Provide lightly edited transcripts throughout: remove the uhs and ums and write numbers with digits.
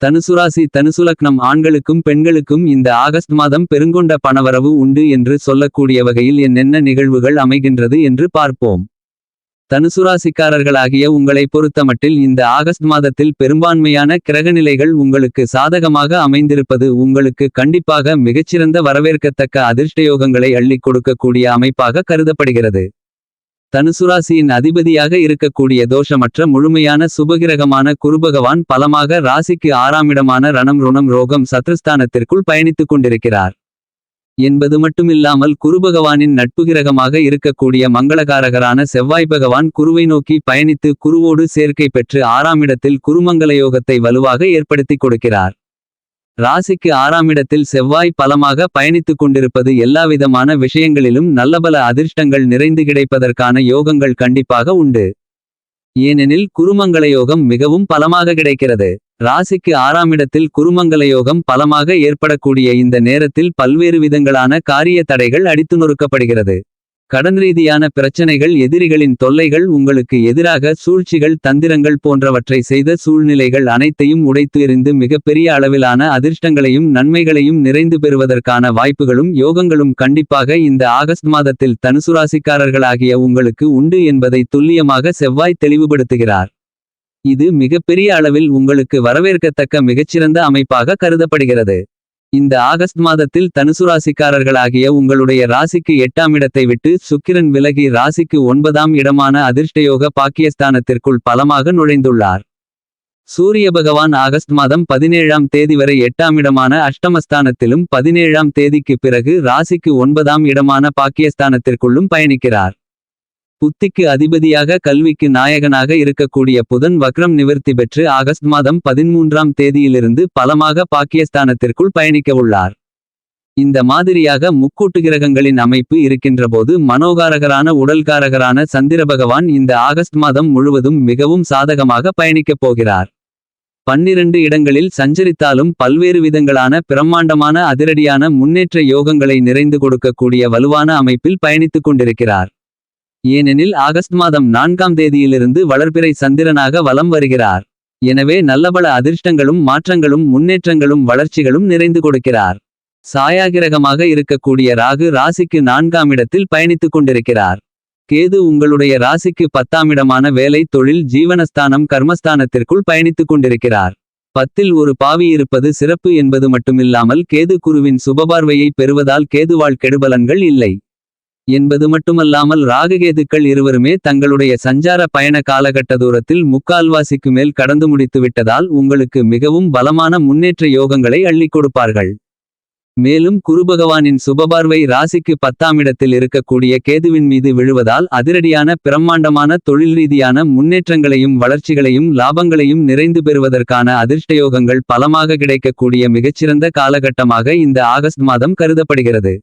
தனுசுராசி தனுசுலக்னம் ஆண்களுக்கும் பெண்களுக்கும் இந்த ஆகஸ்ட் மாதம் பெருங்கொண்ட பணவரவு உண்டு என்று சொல்லக்கூடிய வகையில் என்னென்ன நிகழ்வுகள் அமைகின்றது என்று பார்ப்போம். தனுசுராசிக்காரர்களாகிய உங்களை பொறுத்தமட்டில் இந்த ஆகஸ்ட் மாதத்தில் பெரும்பான்மையான கிரகநிலைகள் உங்களுக்கு சாதகமாக அமைந்திருப்பது உங்களுக்கு கண்டிப்பாக மிகச்சிறந்த வரவேற்கத்தக்க அதிர்ஷ்டயோகங்களை அள்ளிக் கொடுக்கக்கூடிய அமைப்பாக கருதப்படுகிறது. தனுசுராசியின் அதிபதியாக இருக்கக்கூடிய தோஷமற்ற முழுமையான சுபகிரகமான குருபகவான் பலமாக ராசிக்கு 6ஆம் இடமான ரணம் ருணம் ரோகம் சத்ருஸ்தானத்திற்குள் பயணித்துக் கொண்டிருக்கிறார் என்பது மட்டுமில்லாமல் குருபகவானின் நட்புகிரகமாக இருக்கக்கூடிய மங்களகாரகரான செவ்வாய் பகவான் குருவை நோக்கி பயணித்து குருவோடு சேர்க்கை பெற்று 6ஆம் இடத்தில் குருமங்களயோகத்தை வலுவாக ஏற்படுத்திக் கொடுக்கிறார். ராசிக்கு 6ஆம் இடத்தில் செவ்வாய் பலமாக பயணித்துக் கொண்டிருப்பது எல்லாவிதமான விஷயங்களிலும் நல்லபல அதிர்ஷ்டங்கள் நிறைந்து கிடைப்பதற்கான யோகங்கள் கண்டிப்பாக உண்டு. ஏனெனில் குருமங்களயோகம் மிகவும் பலமாக கிடைக்கிறது. ராசிக்கு 6ஆம் இடத்தில் குருமங்களயோகம் பலமாக ஏற்படக்கூடிய இந்த நேரத்தில் பல்வேறு விதங்களான காரிய தடைகள் அடித்து நொறுக்கப்படுகிறது. கடன் ரீதியான பிரச்சனைகள் எதிரிகளின் தொல்லைகள் உங்களுக்கு எதிராக சூழ்ச்சிகள் தந்திரங்கள் போன்றவற்றை செய்த சூழ்நிலைகள் அனைத்தையும் உடைத்து எறிந்து மிகப்பெரிய அளவிலான அதிர்ஷ்டங்களையும் நன்மைகளையும் நிறைந்து பெறுவதற்கான வாய்ப்புகளும் யோகங்களும் கண்டிப்பாக இந்த ஆகஸ்ட் மாதத்தில் தனுசுராசிக்காரர்களாகிய உங்களுக்கு உண்டு என்பதை துல்லியமாக செவ்வாய் தெளிவுபடுத்துகிறார். இது மிகப்பெரிய அளவில் உங்களுக்கு வரவேற்கத்தக்க மிகச்சிறந்த அமைப்பாக கருதப்படுகிறது. இந்த ஆகஸ்ட் மாதத்தில் தனுசுராசிக்காரர்களாகிய உங்களுடைய ராசிக்கு 8ஆம் இடத்தை விட்டு சுக்கிரன் விலகி ராசிக்கு 9ஆம் இடமான அதிர்ஷ்டயோக பாக்கியஸ்தானத்திற்குள் பலமாக நுழைந்துள்ளார். சூரிய பகவான் ஆகஸ்ட் மாதம் 17ஆம் தேதி வரை 8ஆம் இடமான அஷ்டமஸ்தானத்திலும் 17ஆம் தேதிக்கு பிறகு ராசிக்கு 9ஆம் இடமான பாக்கியஸ்தானத்திற்குள்ளும் பயணிக்கிறார். புத்திக்கு அதிபதியாக கல்விக்கு நாயகனாக இருக்கக்கூடிய புதன் வக்ரம் நிவர்த்தி பெற்று ஆகஸ்ட் மாதம் 13ஆம் தேதியிலிருந்து பலமாக பாக்கியஸ்தானத்திற்குள் பயணிக்க உள்ளார். இந்த மாதிரியாக முக்கூட்டு கிரகங்களின் அமைப்பு இருக்கின்றபோது மனோகாரகரான உடல்காரகரான சந்திர பகவான் இந்த ஆகஸ்ட் மாதம் முழுவதும் மிகவும் சாதகமாக பயணிக்கப் போகிறார். 12 இடங்களில் சஞ்சரித்தாலும் பல்வேறு விதங்களான பிரம்மாண்டமான அதிரடியான முன்னேற்ற யோகங்களை நிறைந்து கொடுக்கக்கூடிய வலுவான அமைப்பில் பயணித்துக் கொண்டிருக்கிறார். ஏனெனில் ஆகஸ்ட் மாதம் 4ஆம் தேதியிலிருந்து வளர்பிறை சந்திரனாக வலம் வருகிறார். எனவே நல்லபல அதிர்ஷ்டங்களும் மாற்றங்களும் முன்னேற்றங்களும் வளர்ச்சிகளும் நிறைந்து கொடுக்கிறார். சாயாகிரகமாக இருக்கக்கூடிய ராகு ராசிக்கு 4ஆம் இடத்தில் பயணித்துக் கொண்டிருக்கிறார். கேது உங்களுடைய ராசிக்கு 10ஆம் இடமான வேலை தொழில் ஜீவனஸ்தானம் கர்மஸ்தானத்திற்குள் பயணித்துக் கொண்டிருக்கிறார். 10இல் ஒரு பாவி இருப்பது சிறப்பு என்பது மட்டுமில்லாமல் கேது குருவின் சுபபார்வையை பெறுவதால் கேதுவால் கெடுபலன்கள் இல்லை என்பது மட்டுமல்லாமல் ராகுகேதுக்கள் இருவருமே தங்களுடைய சஞ்சார பயண காலகட்ட தூரத்தில் முக்கால்வாசிக்கு மேல் கடந்து முடித்து விட்டதால் உங்களுக்கு மிகவும் பலமான முன்னேற்ற யோகங்களை அள்ளிக் கொடுப்பார்கள். மேலும் குருபகவானின் சுபபார்வை ராசிக்கு 10ஆம் இடத்தில் இருக்கக்கூடிய கேதுவின் மீது விழுவதால் அதிரடியான பிரம்மாண்டமான தொழில் ரீதியான முன்னேற்றங்களையும் வளர்ச்சிகளையும் லாபங்களையும் நிறைந்து பெறுவதற்கான அதிர்ஷ்டயோகங்கள் பலமாக கிடைக்கக்கூடிய மிகச்சிறந்த காலகட்டமாக இந்த ஆகஸ்ட் மாதம் கருதப்படுகிறது.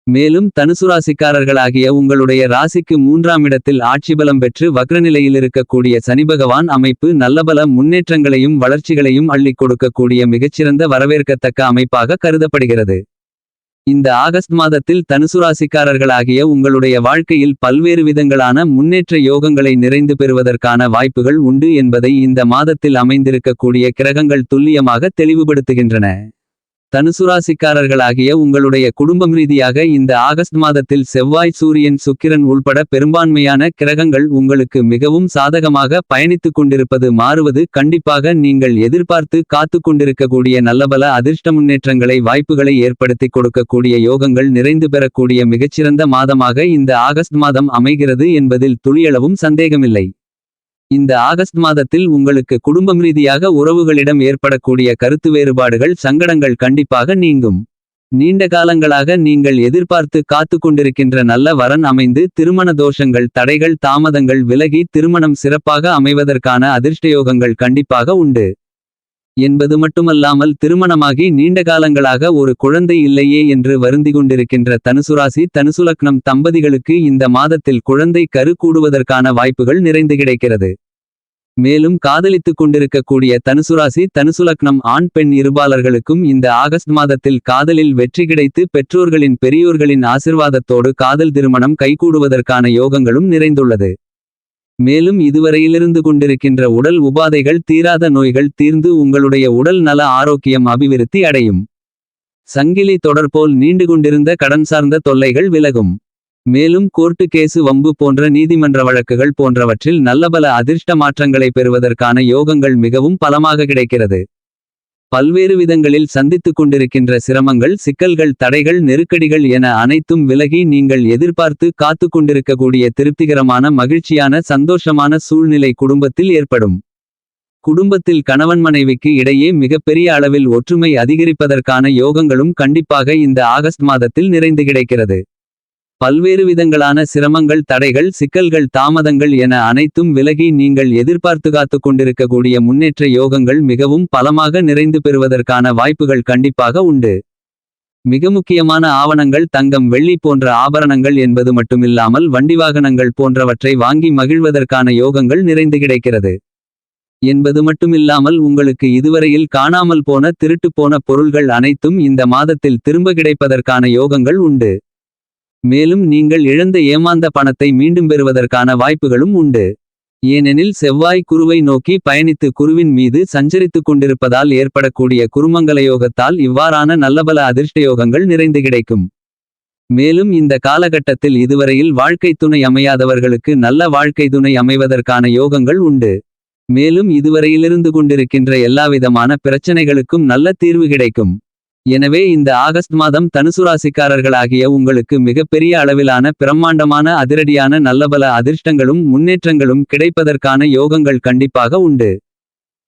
மேலும் தனுசுராசிக்காரர்களாகிய உங்களுடைய ராசிக்கு 3ஆம் இடத்தில் ஆட்சிபலம் பெற்று வக்ரநிலையில் இருக்கக்கூடிய சனிபகவான் அமைப்பு நல்லபல முன்னேற்றங்களையும் வளர்ச்சிகளையும் அள்ளிக் கொடுக்கக்கூடிய மிகச்சிறந்த வரவேற்கத்தக்க அமைப்பாக கருதப்படுகிறது. இந்த ஆகஸ்ட் மாதத்தில் தனுசுராசிக்காரர்களாகிய உங்களுடைய வாழ்க்கையில் பல்வேறு விதங்களான முன்னேற்ற யோகங்களை நிறைந்து பெறுவதற்கான வாய்ப்புகள் உண்டு என்பதை இந்த மாதத்தில் அமைந்திருக்கக்கூடிய கிரகங்கள் துல்லியமாக தெளிவுபடுத்துகின்றன. தனுசுராசிக்காரர்களாகிய உங்களுடைய குடும்பம் ரீதியாக இந்த ஆகஸ்ட் மாதத்தில் செவ்வாய் சூரியன் சுக்கிரன் உள்பட பெரும்பான்மையான கிரகங்கள் உங்களுக்கு மிகவும் சாதகமாக பயணித்துக் கொண்டிருப்பது மாறுவது கண்டிப்பாக நீங்கள் எதிர்பார்த்து காத்து கொண்டிருக்கக்கூடிய நல்லபல அதிர்ஷ்ட முன்னேற்றங்களை வாய்ப்புகளை ஏற்படுத்தி கொடுக்கக்கூடிய யோகங்கள் நிறைந்து பெறக்கூடிய மிகச்சிறந்த மாதமாக இந்த ஆகஸ்ட் மாதம் அமைகிறது என்பதில் துளியளவும் சந்தேகமில்லை. இந்த ஆகஸ்ட் மாதத்தில் உங்களுக்கு குடும்பம் ரீதியாக உறவுகளிடம் ஏற்படக்கூடிய கருத்து வேறுபாடுகள் சங்கடங்கள் கண்டிப்பாக நீங்கும். நீண்ட காலங்களாக நீங்கள் எதிர்பார்த்து காத்து கொண்டிருக்கின்ற நல்ல வரன் அமைந்து திருமண தோஷங்கள் தடைகள் தாமதங்கள் விலகி திருமணம் சிறப்பாக அமைவதற்கான அதிர்ஷ்டயோகங்கள் கண்டிப்பாக உண்டு என்பது மட்டுமல்லாமல் திருமணமாகி நீண்ட காலங்களாக ஒரு குழந்தை இல்லையே என்று வருந்திக் கொண்டிருக்கின்ற தனுசுராசி தனுசுலக்னம் தம்பதிகளுக்கு இந்த மாதத்தில் குழந்தை கரு கூடுவதற்கான வாய்ப்புகள் நிறைந்து கிடைக்கிறது. மேலும் காதலித்துக் கொண்டிருக்கக்கூடிய தனுசுராசி தனுசுலக்னம் ஆண் பெண் இருபாலர்களுக்கும் இந்த ஆகஸ்ட் மாதத்தில் காதலில் வெற்றி கிடைத்து பெற்றோர்களின் பெரியோர்களின் ஆசிர்வாதத்தோடு காதல் திருமணம் கைகூடுவதற்கான யோகங்களும் நிறைந்துள்ளது. மேலும் இதுவரையிலிருந்து கொண்டிருக்கின்ற உடல் உபாதைகள் தீராத நோய்கள் தீர்ந்து உங்களுடைய உடல் நல ஆரோக்கியம் அபிவிருத்தி அடையும். சங்கிலி தொடர் போல் நீண்டு கொண்டிருந்த கடன் சார்ந்த தொல்லைகள் விலகும். மேலும் கோர்ட்டு கேசு வம்பு போன்ற நீதிமன்ற வழக்குகள் போன்றவற்றில் நல்லபல அதிர்ஷ்ட மாற்றங்களை பெறுவதற்கான யோகங்கள் மிகவும் பலமாக கிடைக்கிறது. பல்வேறு விதங்களில் சந்தித்துக் கொண்டிருக்கின்ற சிரமங்கள் சிக்கல்கள் தடைகள் நெருக்கடிகள் என அனைத்தும் விலகி நீங்கள் எதிர்பார்த்து காத்து கொண்டிருக்கக்கூடிய திருப்திகரமான மகிழ்ச்சியான சந்தோஷமான சூழ்நிலை குடும்பத்தில் ஏற்படும். குடும்பத்தில் கணவன் மனைவிக்கு இடையே மிகப்பெரிய அளவில் ஒற்றுமை அதிகரிப்பதற்கான யோகங்களும் கண்டிப்பாக இந்த ஆகஸ்ட் மாதத்தில் நிறைந்து கிடைக்கிறது. பல்வேறு விதங்களான சிரமங்கள் தடைகள் சிக்கல்கள் தாமதங்கள் என அனைத்தும் விலகி நீங்கள் எதிர்பார்த்து காத்து கொண்டிருக்கக்கூடிய முன்னேற்ற யோகங்கள் மிகவும் பலமாக நிறைந்து பெறுவதற்கான வாய்ப்புகள் கண்டிப்பாக உண்டு. மிக முக்கியமான ஆவணங்கள் தங்கம் வெள்ளி போன்ற ஆபரணங்கள் என்பது மட்டுமில்லாமல் வண்டிவாகனங்கள் போன்றவற்றை வாங்கி மகிழ்வதற்கான யோகங்கள் நிறைந்து கிடைக்கிறது. என்பது மட்டுமில்லாமல் உங்களுக்கு இதுவரையில் காணாமல் போன திருட்டு போன பொருள்கள் அனைத்தும் இந்த மாதத்தில் திரும்ப கிடைப்பதற்கான யோகங்கள் உண்டு. மேலும் நீங்கள் இழந்த ஏமாந்த பணத்தை மீண்டும் பெறுவதற்கான வாய்ப்புகளும் உண்டு. ஏனெனில் செவ்வாய் குருவை நோக்கி பயணித்து குருவின் மீது சஞ்சரித்துக் கொண்டிருப்பதால் ஏற்படக்கூடிய குருமங்கலயோகத்தால் இவ்வாறான நல்லபல அதிர்ஷ்டயோகங்கள் நிறைந்து கிடைக்கும். மேலும் இந்த காலகட்டத்தில் இதுவரையில் வாழ்க்கை துணை அமையாதவர்களுக்கு நல்ல வாழ்க்கை துணை அமைவதற்கான யோகங்கள் உண்டு. மேலும் இதுவரையிலிருந்து கொண்டிருக்கின்ற எல்லாவிதமான பிரச்சனைகளுக்கும் நல்ல தீர்வு கிடைக்கும். எனவே இந்த ஆகஸ்ட் மாதம் தனுசுராசிக்காரர்களாகிய உங்களுக்கு மிகப்பெரிய அளவிலான பிரம்மாண்டமான அதிரடியான நல்லபல அதிர்ஷ்டங்களும் முன்னேற்றங்களும் கிடைப்பதற்கான யோகங்கள் கண்டிப்பாக உண்டு.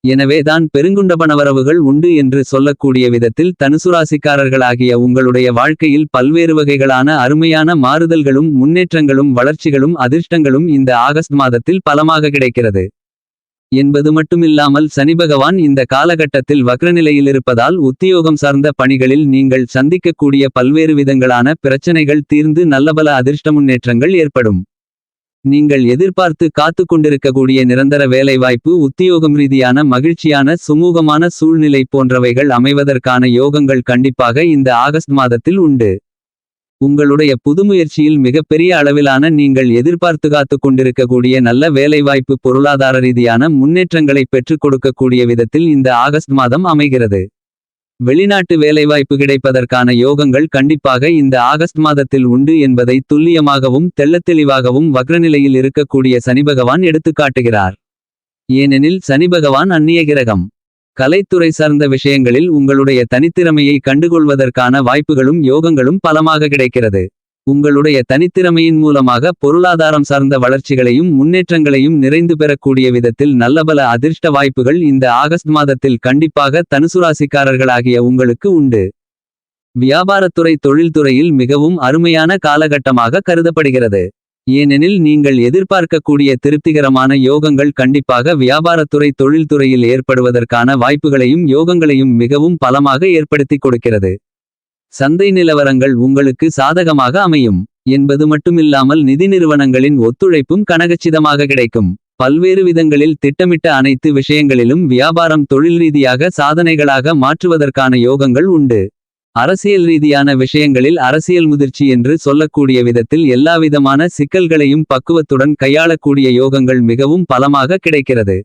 எனவே தான் பெருங்குண்டபணவரவுகள் உண்டு என்று சொல்லக்கூடிய விதத்தில் தனுசுராசிக்காரர்களாகிய உங்களுடைய வாழ்க்கையில் பல்வேறு வகைகளான அருமையான மாறுதல்களும் முன்னேற்றங்களும் வளர்ச்சிகளும் அதிர்ஷ்டங்களும் இந்த ஆகஸ்ட் மாதத்தில் பலமாக கிடைக்கிறது. என்பது மட்டுமில்லாமல் சனிபகவான் இந்த காலகட்டத்தில் வக்ரநிலையில் இருப்பதால் உத்தியோகம் சார்ந்த பணிகளில் நீங்கள் சந்திக்கக்கூடிய பல்வேறு விதங்களான பிரச்சனைகள் தீர்ந்து நல்லபல அதிர்ஷ்ட முன்னேற்றங்கள் ஏற்படும். நீங்கள் எதிர்பார்த்து காத்து கொண்டிருக்கக்கூடிய நிரந்தர வேலைவாய்ப்பு உத்தியோகம் ரீதியான மகிழ்ச்சியான சுமூகமான சூழ்நிலை போன்றவைகள் அமைவதற்கான யோகங்கள் கண்டிப்பாக இந்த ஆகஸ்ட் மாதத்தில் உண்டு. உங்களுடைய புதுமுயற்சியில் மிகப்பெரிய அளவிலான நீங்கள் எதிர்பார்த்து காத்து கொண்டிருக்கக்கூடிய நல்ல வேலைவாய்ப்பு பொருளாதார ரீதியான முன்னேற்றங்களை பெற்றுக் கொடுக்கக்கூடிய விதத்தில் இந்த ஆகஸ்ட் மாதம் அமைகிறது. வெளிநாட்டு வேலைவாய்ப்பு கிடைப்பதற்கான யோகங்கள் கண்டிப்பாக இந்த ஆகஸ்ட் மாதத்தில் உண்டு என்பதை துல்லியமாகவும் தெள்ளத்தெளிவாகவும் வக்ரநிலையில் இருக்கக்கூடிய சனிபகவான் எடுத்துக்காட்டுகிறார். ஏனெனில் சனிபகவான் அந்நிய கிரகம். கலைத்துறை சார்ந்த விஷயங்களில் உங்களுடைய தனித்திறமையை கண்டுகொள்வதற்கான வாய்ப்புகளும் யோகங்களும் பலமாக கிடைக்கிறது. உங்களுடைய தனித்திறமையின் மூலமாக பொருளாதாரம் சார்ந்த வளர்ச்சிகளையும் முன்னேற்றங்களையும் நிறைந்து பெறக்கூடிய விதத்தில் நல்லபல அதிர்ஷ்ட வாய்ப்புகள் இந்த ஆகஸ்ட் மாதத்தில் கண்டிப்பாக தனுசுராசிக்காரர்களாகிய உங்களுக்கு உண்டு. வியாபாரத்துறை தொழில்துறையில் மிகவும் அருமையான காலகட்டமாக கருதப்படுகிறது. ஏனெனில் நீங்கள் எதிர்பார்க்கக்கூடிய திருப்திகரமான யோகங்கள் கண்டிப்பாக வியாபாரத்துறை தொழில்துறையில் ஏற்படுவதற்கான வாய்ப்புகளையும் யோகங்களையும் மிகவும் பலமாக ஏற்படுத்தி கொடுக்கிறது. சந்தை நிலவரங்கள் உங்களுக்கு சாதகமாக அமையும். என்பது மட்டுமில்லாமல் நிதி நிறுவனங்களின் ஒத்துழைப்பும் கனகச்சிதமாக கிடைக்கும். பல்வேறு விதங்களில் திட்டமிட்ட அனைத்து விஷயங்களிலும் வியாபாரம் தொழில் ரீதியாக சாதனைகளாக மாற்றுவதற்கான யோகங்கள் உண்டு. அரசியல் ரீதியான விஷயங்களில் அரசியல் முதிர்ச்சி என்று சொல்லக்கூடிய விதத்தில் எல்லாவிதமான சிக்கல்களையும் பக்குவத்துடன் கையாளக்கூடிய யோகங்கள் மிகவும் பலமாக கிடைக்கிறது.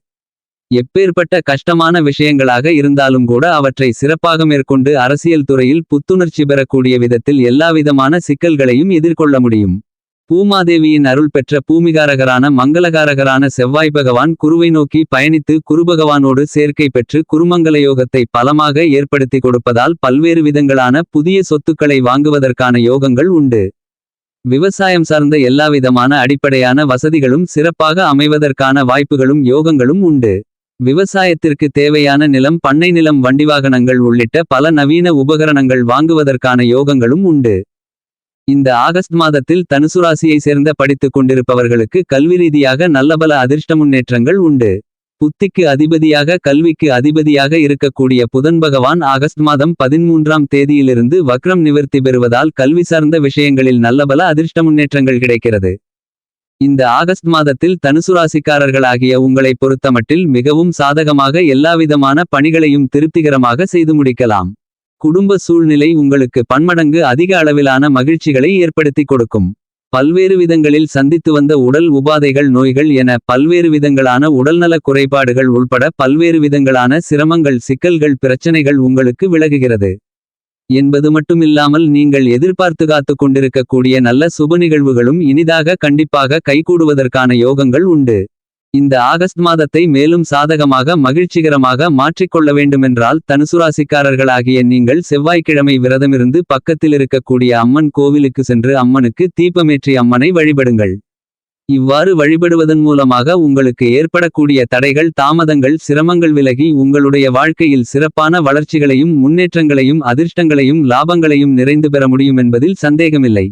எப்பேற்பட்ட கஷ்டமான விஷயங்களாக இருந்தாலும் கூட அவற்றை சிறப்பாக மேற்கொண்டு அரசியல் துறையில் புத்துணர்ச்சி பெறக்கூடிய விதத்தில் எல்லாவிதமான சிக்கல்களையும் எதிர்கொள்ள முடியும். பூமாதேவியின் அருள் பெற்ற பூமிகாரகரான மங்களகாரகரான செவ்வாய் பகவான் குருவை நோக்கி பயணித்து குருபகவானோடு சேர்க்கை பெற்று குருமங்கலயோகத்தை பலமாக ஏற்படுத்தி கொடுப்பதால் பல்வேறு விதங்களான புதிய சொத்துக்களை வாங்குவதற்கான யோகங்கள் உண்டு. விவசாயம் சார்ந்த எல்லாவிதமான அடிப்படையான வசதிகளும் சிறப்பாக அமைவதற்கான வாய்ப்புகளும் யோகங்களும் உண்டு. விவசாயத்திற்கு தேவையான நிலம் பண்ணை நிலம் வண்டிவாகனங்கள் உள்ளிட்ட பல நவீன உபகரணங்கள் வாங்குவதற்கான யோகங்களும் உண்டு. இந்த ஆகஸ்ட் மாதத்தில் தனுசுராசியை சேர்ந்த படித்துக் கொண்டிருப்பவர்களுக்கு கல்வி ரீதியாக நல்லபல அதிர்ஷ்ட முன்னேற்றங்கள் உண்டு. புத்திக்கு அதிபதியாக கல்விக்கு அதிபதியாக இருக்கக்கூடிய புதன் பகவான் ஆகஸ்ட் மாதம் 13ஆம் தேதியிலிருந்து வக்ரம் நிவர்த்தி பெறுவதால் கல்வி சார்ந்த விஷயங்களில் நல்லபல அதிர்ஷ்ட முன்னேற்றங்கள் கிடைக்கிறது. இந்த ஆகஸ்ட் மாதத்தில் தனுசுராசிக்காரர்களாகிய உங்களை பொறுத்தமட்டில் மிகவும் சாதகமாக எல்லாவிதமான பணிகளையும் திருப்திகரமாக செய்து முடிக்கலாம். குடும்ப சூழ்நிலை உங்களுக்கு பன்மடங்கு அதிக அளவிலான மகிழ்ச்சிகளை ஏற்படுத்தி கொடுக்கும். பல்வேறு விதங்களில் சந்தித்து வந்த உடல் உபாதைகள் நோய்கள் என பல்வேறு விதங்களான உடல்நலக் குறைபாடுகள் உள்பட பல்வேறு விதங்களான சிரமங்கள் சிக்கல்கள் பிரச்சனைகள் உங்களுக்கு விலகுகிறது என்பது மட்டுமில்லாமல் நீங்கள் எதிர்பார்த்து காத்து கொண்டிருக்கக்கூடிய நல்ல சுப நிகழ்வுகளும் இனிதாக கண்டிப்பாக கைகூடுவதற்கான யோகங்கள் உண்டு. இந்த ஆகஸ்ட் மாதத்தை மேலும் சாதகமாக மகிழ்ச்சிகரமாக மாற்றிக்கொள்ள வேண்டுமென்றால் தனுசுராசிக்காரர்களாகிய நீங்கள் செவ்வாய்க்கிழமை விரதமிருந்து பக்கத்தில் இருக்கக்கூடிய அம்மன் கோவிலுக்கு சென்று அம்மனுக்கு தீபமேற்றி அம்மனை வழிபடுங்கள். இவ்வாறு வழிபடுவதன் மூலமாக உங்களுக்கு ஏற்படக்கூடிய தடைகள் தாமதங்கள் சிரமங்கள் விலகி உங்களுடைய வாழ்க்கையில் சிறப்பான வளர்ச்சிகளையும் முன்னேற்றங்களையும் அதிர்ஷ்டங்களையும் லாபங்களையும் நிறைந்து பெற முடியும் என்பதில் சந்தேகமில்லை.